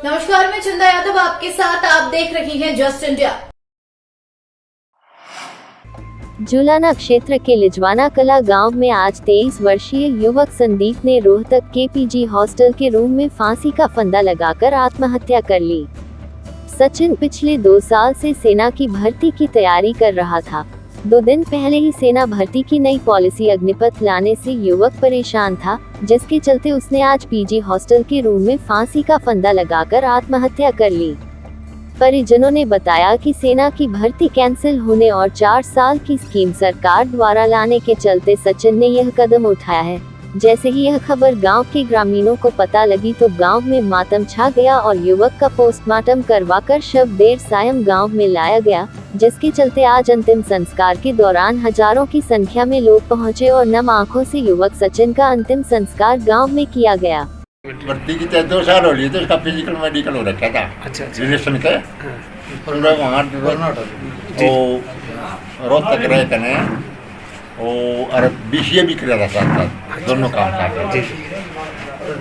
नमस्कार, मैं चंदा यादव आपके साथ। आप देख रही हैं जस्ट इंडिया। जुलाना क्षेत्र के लिजवाना कला गांव में आज 23 वर्षीय युवक संदीप ने रोहतक के पीजी हॉस्टल के रूम में फांसी का फंदा लगाकर आत्महत्या कर ली। सचिन पिछले 2 साल से सेना की भर्ती की तैयारी कर रहा था। 2 दिन पहले ही सेना भर्ती की नई पॉलिसी अग्निपथ लाने से युवक परेशान था, जिसके चलते उसने आज पीजी हॉस्टल के रूम में फांसी का फंदा लगाकर आत्महत्या कर ली। परिजनों ने बताया कि सेना की भर्ती कैंसिल होने और 4 साल की स्कीम सरकार द्वारा लाने के चलते सचिन ने यह कदम उठाया है। जैसे ही यह खबर गांव के ग्रामीणों को पता लगी तो गांव में मातम छा गया और युवक का पोस्टमार्टम करवाकर शव देर सायं गांव में लाया गया, जिसके चलते आज अंतिम संस्कार के दौरान हजारों की संख्या में लोग पहुंचे और नम आंखों से युवक सचिन का अंतिम संस्कार गांव में किया गया। भर्ती की 2 साल हो लिए तो उसका फिजिकल मेडिकल हो रखा था। अच्छा। रिलेशन के पूरा वहाँ रोहतक रहे थे और BCA भी किया था साथ साथ, दोनों काम करते।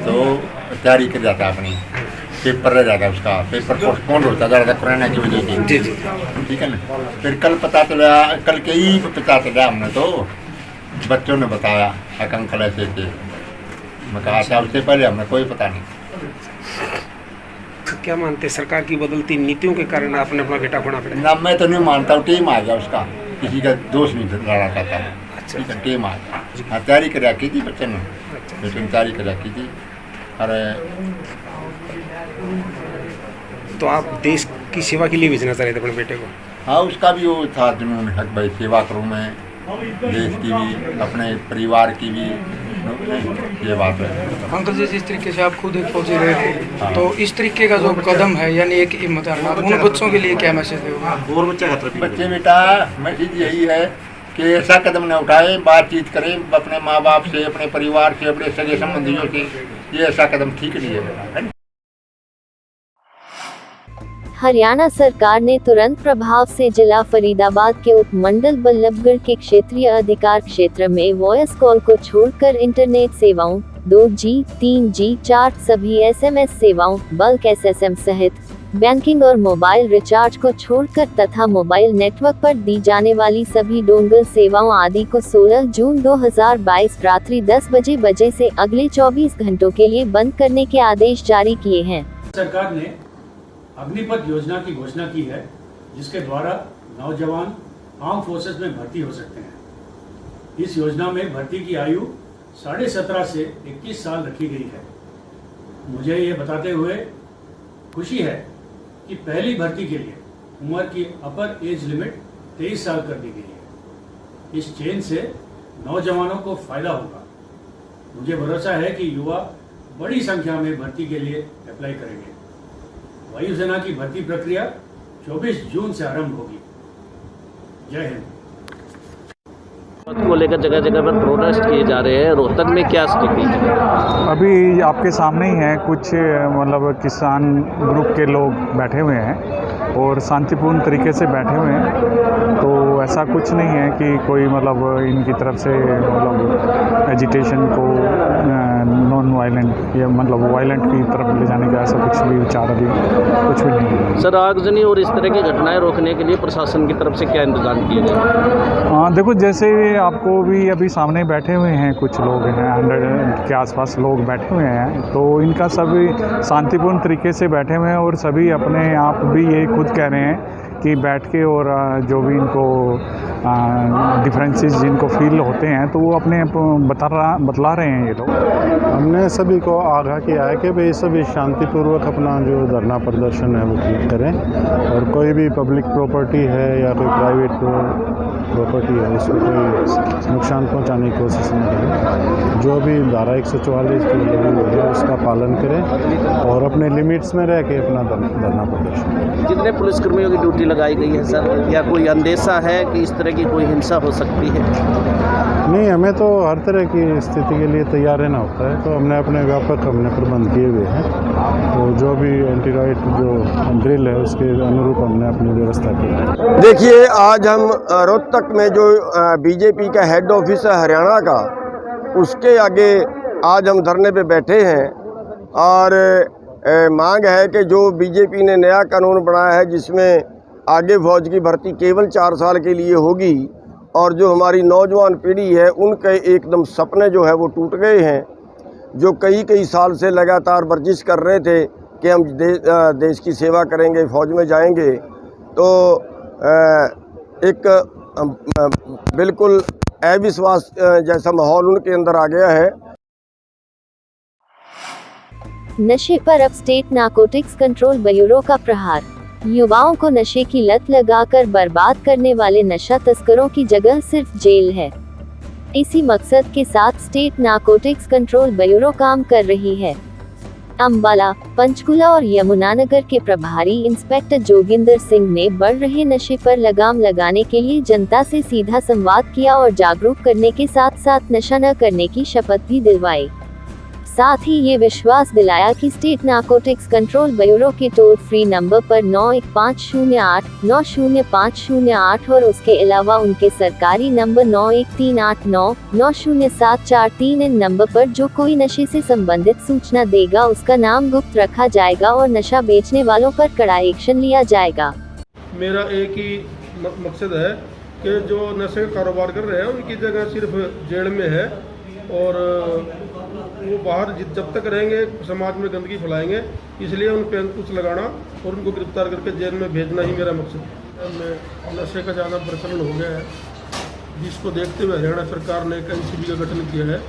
तो तैयारी कर जाता अपनी, पेपर रह जाता उसका, पेपर पोस्टपोन होता जा रहा था कोरोना की वजह से। ठीक है ना। फिर कल पता चला, कल के ही पता चला हमने, तो बच्चों ने बताया अंकल ऐसे थे। मैं कहा था उससे पहले हमें कोई पता नहीं। तो क्या मानते सरकार की बदलती नीतियों के कारण आपने अपना बेटा खोना पड़ा? ना, मैं तो नहीं मानता हूँ, टीम आ गया उसका, किसी का दोष नहीं लड़ा करता। अच्छा। टीम आ गया। हाँ, तैयारी कर रखी थी बच्चे ने, लेकिन तैयारी कर रखी थी। अरे तो आप देश की सेवा के लिए भेजना चाह रहे थे अपने बेटे को? हाँ, उसका भी वो था जुनून, हक भाई सेवा करूँ मैं, देश की भी अपने परिवार की भी, ये बात है। अंकल जी, जिस तरीके से आप खुद एक फौजी रहे थे, तो इस तरीके का जो कदम है, यानी एक हिम्मत उन बच्चों के लिए क्या मैसेज है? बच्चे बेटा, मैसेज यही है कि ऐसा कदम न उठाए, बातचीत करें अपने माँ बाप से, अपने परिवार से, अपने सगे संबंधियों से। ये ऐसा कदम ठीक नहीं है। हरियाणा सरकार ने तुरंत प्रभाव से जिला फरीदाबाद के उपमंडल बल्लभगढ़ के क्षेत्रीय अधिकार क्षेत्र में वॉइस कॉल को छोड़कर इंटरनेट सेवाओं 2G, 3G, 4 सभी SMS सेवाओं, बल्क SSM सहित बैंकिंग और मोबाइल रिचार्ज को छोड़कर तथा मोबाइल नेटवर्क पर दी जाने वाली सभी डोंगल सेवाओं आदि को 16 जून 2022 रात्रि 10 बजे से अगले 24 घंटों के लिए बंद करने के आदेश जारी किए हैं। सरकार ने अग्निपथ योजना की घोषणा की है, जिसके द्वारा नौजवान आर्म फोर्सेस में भर्ती हो सकते हैं। इस योजना में भर्ती की आयु 17.5 से 21 साल रखी गई है। मुझे ये बताते हुए खुशी है कि पहली भर्ती के लिए उम्र की अपर एज लिमिट 23 साल कर दी गई है। इस चेंज से नौजवानों को फायदा होगा। मुझे भरोसा है कि युवा बड़ी संख्या में भर्ती के लिए अप्लाई करेंगे। वायुसेना की भर्ती प्रक्रिया 24 जून से आरंभ होगी। जय हिंद। को लेकर जगह जगह पर प्रोटेस्ट किए जा रहे हैं, रोहतक में क्या स्थिति है? अभी आपके सामने ही है, कुछ मतलब किसान ग्रुप के लोग बैठे हुए हैं और शांतिपूर्ण तरीके से बैठे हुए हैं। तो ऐसा कुछ नहीं है कि कोई मतलब इनकी तरफ से मतलब एजिटेशन को नॉन वायलेंट या मतलब वायलेंट की तरफ ले जाने का ऐसा कुछ भी विचार अभी कुछ भी नहीं है। सर, आगजनी और इस तरह की घटनाएं रोकने के लिए प्रशासन की तरफ से क्या इंतजाम किए गए? हाँ, देखो, जैसे आपको भी अभी सामने बैठे हुए हैं, कुछ लोग हैं 100 के आसपास लोग बैठे हुए हैं, तो इनका सभी शांतिपूर्ण तरीके से बैठे हुए हैं और सभी अपने आप भी ये खुद कह रहे हैं कि बैठ के और जो भी इनको डिफरेंसेस जिनको फील होते हैं तो वो अपने बतला रहे हैं ये लोग। हमने सभी को आगाह किया है कि भाई सभी शांतिपूर्वक अपना जो धरना प्रदर्शन है वो करें और कोई भी पब्लिक प्रॉपर्टी है या कोई प्राइवेट प्रॉपर्टी है उसको कोई नुकसान पहुंचाने की कोशिश नहीं करें। जो भी धारा 144 की लगी हुई है उसका पालन करें और अपने लिमिट्स में रह के अपना धरना प्रदर्शन करें। कितने पुलिसकर्मियों की ड्यूटी लगाई गई है सर, या कोई अंदेशा है कि इस तरह की कोई हिंसा हो सकती है? नहीं, हमें तो हर तरह की स्थिति के लिए तैयार रहना होता है, तो हमने अपने व्यापक प्रबंध किए हुए हैं। तो जो भी एंटी राइट जो ड्रिल है उसके अनुरूप हमने अपनी व्यवस्था की है। देखिए, आज हम रोहतक में जो बीजेपी का हेड ऑफिस है हरियाणा का, उसके आगे आज हम धरने पे बैठे हैं और मांग है कि जो बीजेपी ने नया कानून बनाया है जिसमें आगे फौज की भर्ती केवल 4 साल के लिए होगी और जो हमारी नौजवान पीढ़ी है उनके एकदम सपने जो है वो टूट गए हैं, जो कई साल से लगातार वर्जिश कर रहे थे कि हम देश की सेवा करेंगे, फौज में जाएंगे, तो एक बिल्कुल अविश्वास जैसा माहौल उनके अंदर आ गया है। नशे पर अब स्टेट नारकोटिक्स कंट्रोल ब्यूरो का प्रहार। युवाओं को नशे की लत लगाकर बर्बाद करने वाले नशा तस्करों की जगह सिर्फ जेल है। इसी मकसद के साथ स्टेट नारकोटिक्स कंट्रोल ब्यूरो काम कर रही है। अंबाला, पंचकुला और यमुनानगर के प्रभारी इंस्पेक्टर जोगिंदर सिंह ने बढ़ रहे नशे पर लगाम लगाने के लिए जनता से सीधा संवाद किया और जागरूक करने के साथ साथ नशा न करने की शपथ भी दिलवाई। साथ ही ये विश्वास दिलाया कि स्टेट नारकोटिक्स कंट्रोल ब्यूरो के टोल फ्री नंबर पर 915089 90508 और उसके अलावा उनके सरकारी नंबर 913889 90743 इन नंबर पर जो कोई नशे से संबंधित सूचना देगा उसका नाम गुप्त रखा जाएगा और नशा बेचने वालों पर कड़ा एक्शन लिया जाएगा। मेरा एक ही मकसद है कि जो नशे का कारोबार कर रहे हैं उनकी जगह सिर्फ जेल में है और वो बाहर जब तक रहेंगे समाज में गंदगी फैलाएंगे, इसलिए उन पर अंकुश लगाना और उनको गिरफ्तार करके जेल में भेजना ही मेरा मकसद है। नशे का ज़्यादा प्रचलन हो गया है, जिसको देखते हुए हरियाणा सरकार ने एक एनसीबी का गठन किया है,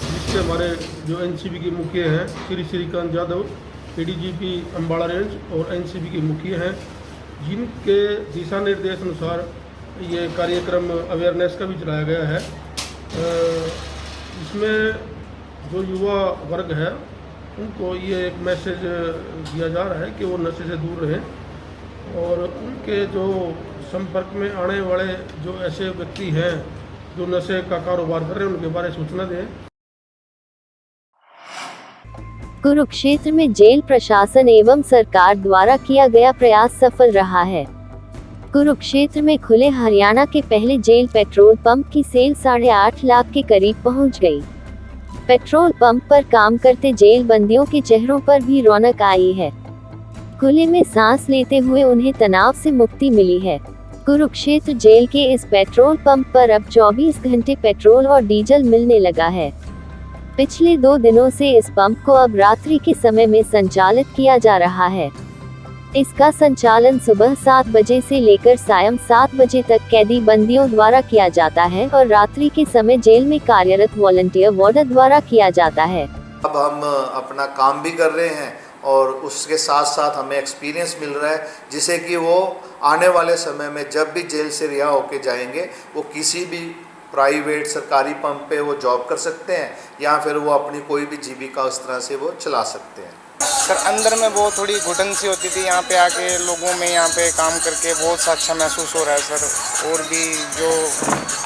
जिससे हमारे जो एनसीबी के मुखिया हैं श्री श्रीकांत यादव, एडीजीपी अम्बाला रेंज और एनसीबी के मुखिया हैं, जिनके दिशा निर्देश अनुसार ये कार्यक्रम अवेयरनेस का भी चलाया गया है। इसमें जो युवा वर्ग है उनको ये एक मैसेज दिया जा रहा है कि वो नशे से दूर रहें और उनके जो संपर्क में आने वाले जो ऐसे व्यक्ति हैं जो नशे का कारोबार कर रहे हैं उनके बारे में सूचना दें। कुरुक्षेत्र में जेल प्रशासन एवं सरकार द्वारा किया गया प्रयास सफल रहा है। कुरुक्षेत्र में खुले हरियाणा के पहले जेल पेट्रोल पंप की सेल 8.5 लाख के करीब पहुंच गई। पेट्रोल पंप पर काम करते जेल बंदियों के चेहरों पर भी रौनक आई है। खुले में सांस लेते हुए उन्हें तनाव से मुक्ति मिली है। कुरुक्षेत्र जेल के इस पेट्रोल पंप पर अब 24 घंटे पेट्रोल और डीजल मिलने लगा है। पिछले 2 दिनों से इस पंप को अब रात्रि के समय में संचालित किया जा रहा है। इसका संचालन सुबह 7 बजे से लेकर सायं 7 बजे तक कैदी बंदियों द्वारा किया जाता है और रात्रि के समय जेल में कार्यरत वॉलंटियर वार्डर द्वारा किया जाता है। अब हम अपना काम भी कर रहे हैं और उसके साथ साथ हमें एक्सपीरियंस मिल रहा है, जिससे कि वो आने वाले समय में जब भी जेल से रिहा होके जाएंगे वो किसी भी प्राइवेट सरकारी पंप पे वो जॉब कर सकते हैं या फिर वो अपनी कोई भी जीविका उस तरह से वो चला सकते हैं। सर अंदर में बहुत थोड़ी घुटन सी होती थी, यहाँ पे आके लोगों में यहाँ पे काम करके बहुत सा अच्छा महसूस हो रहा है सर। और भी जो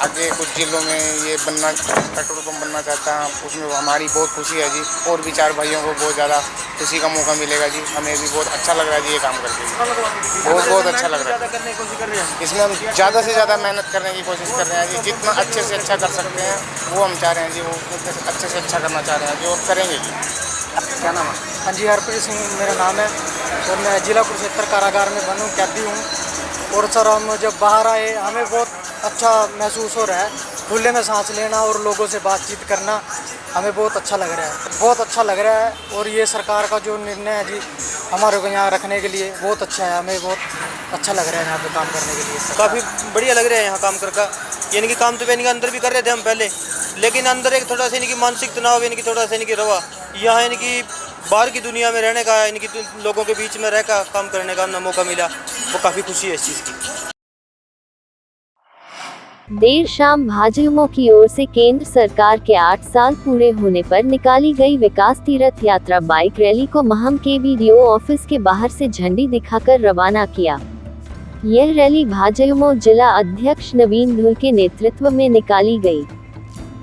आगे कुछ जिलों में ये बनना पेट्रोल पंप बनना चाहता है उसमें हमारी बहुत खुशी है जी, और भी 4 भाइयों को बहुत ज़्यादा खुशी का मौका मिलेगा जी। हमें भी बहुत अच्छा लग रहा है जी ये काम करके, बहुत अच्छा लग रहा है। इसमें हम ज़्यादा से ज़्यादा मेहनत करने की कोशिश कर रहे हैं जी, जितना अच्छे से अच्छा कर सकते हैं वो हम चाह रहे हैं जी, वो अच्छे से अच्छा करना चाह रहे हैं जी और करेंगे जी। क्या नाम है? हाँ जी, हरप्रीत सिंह मेरा नाम है और मैं जिला कुरुक्षेत्र कारागार में बंद हूँ, कैदी हूँ। और सर हम जब बाहर आए हमें बहुत अच्छा महसूस हो रहा है, खुले में सांस लेना और लोगों से बातचीत करना हमें बहुत अच्छा लग रहा है, बहुत अच्छा लग रहा है। और ये सरकार का जो निर्णय है जी हमारे को यहाँ रखने के लिए बहुत अच्छा है, हमें बहुत अच्छा लग रहा है यहाँ पे काम करने के लिए। काफ़ी बढ़िया लग रहा है यहाँ काम करके, यानी कि काम तो यानी कि अंदर भी कर रहे थे हम पहले, लेकिन अंदर एक थोड़ा सा यानी कि मानसिक तनाव यानी कि थोड़ा सा यानी कि रवा, यहाँ यानी कि बाहर की दुनिया में रहने का यानी कि लोगों के बीच में रहकर काम करने का मौका मिला, वो काफ़ी खुशी है इस चीज़ की। देर शाम भाजयुमो की ओर से केंद्र सरकार के 8 साल पूरे होने पर निकाली गई विकास तीर्थ यात्रा बाइक रैली को महम के BDO ऑफिस के बाहर से झंडी दिखाकर रवाना किया। यह रैली भाजयुमो जिला अध्यक्ष नवीन धुल के नेतृत्व में निकाली गई।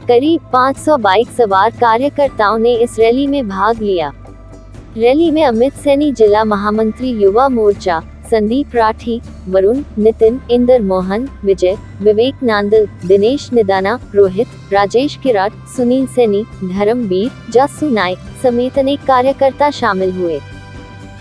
करीब 500 बाइक सवार कार्यकर्ताओं ने इस रैली में भाग लिया। रैली में अमित सैनी जिला महामंत्री युवा मोर्चा, संदीप राठी, वरुण, नितिन, इंदर मोहन, विजय, विवेक नांदल, दिनेश निदाना, रोहित, राजेश किराट, सुनील सैनी, धर्मवीर, जासू नायक समेत अनेक कार्यकर्ता शामिल हुए।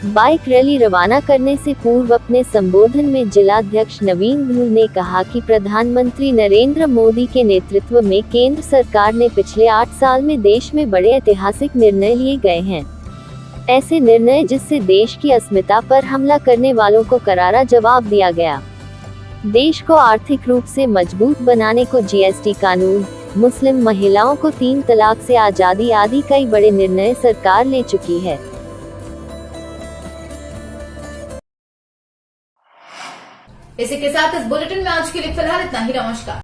बाइक रैली रवाना करने से पूर्व अपने संबोधन में जिलाध्यक्ष नवीन धूल ने कहा कि प्रधानमंत्री नरेंद्र मोदी के नेतृत्व में केंद्र सरकार ने पिछले 8 साल में देश में बड़े ऐतिहासिक निर्णय लिए गए हैं। ऐसे निर्णय जिससे देश की अस्मिता पर हमला करने वालों को करारा जवाब दिया गया। देश को आर्थिक रूप से मजबूत बनाने को जीएसटी कानून, मुस्लिम महिलाओं को 3 तलाक से आजादी आदि कई बड़े निर्णय सरकार ले चुकी है। इसी के साथ इस बुलेटिन में आज के लिए फिलहाल इतना ही। नमस्कार।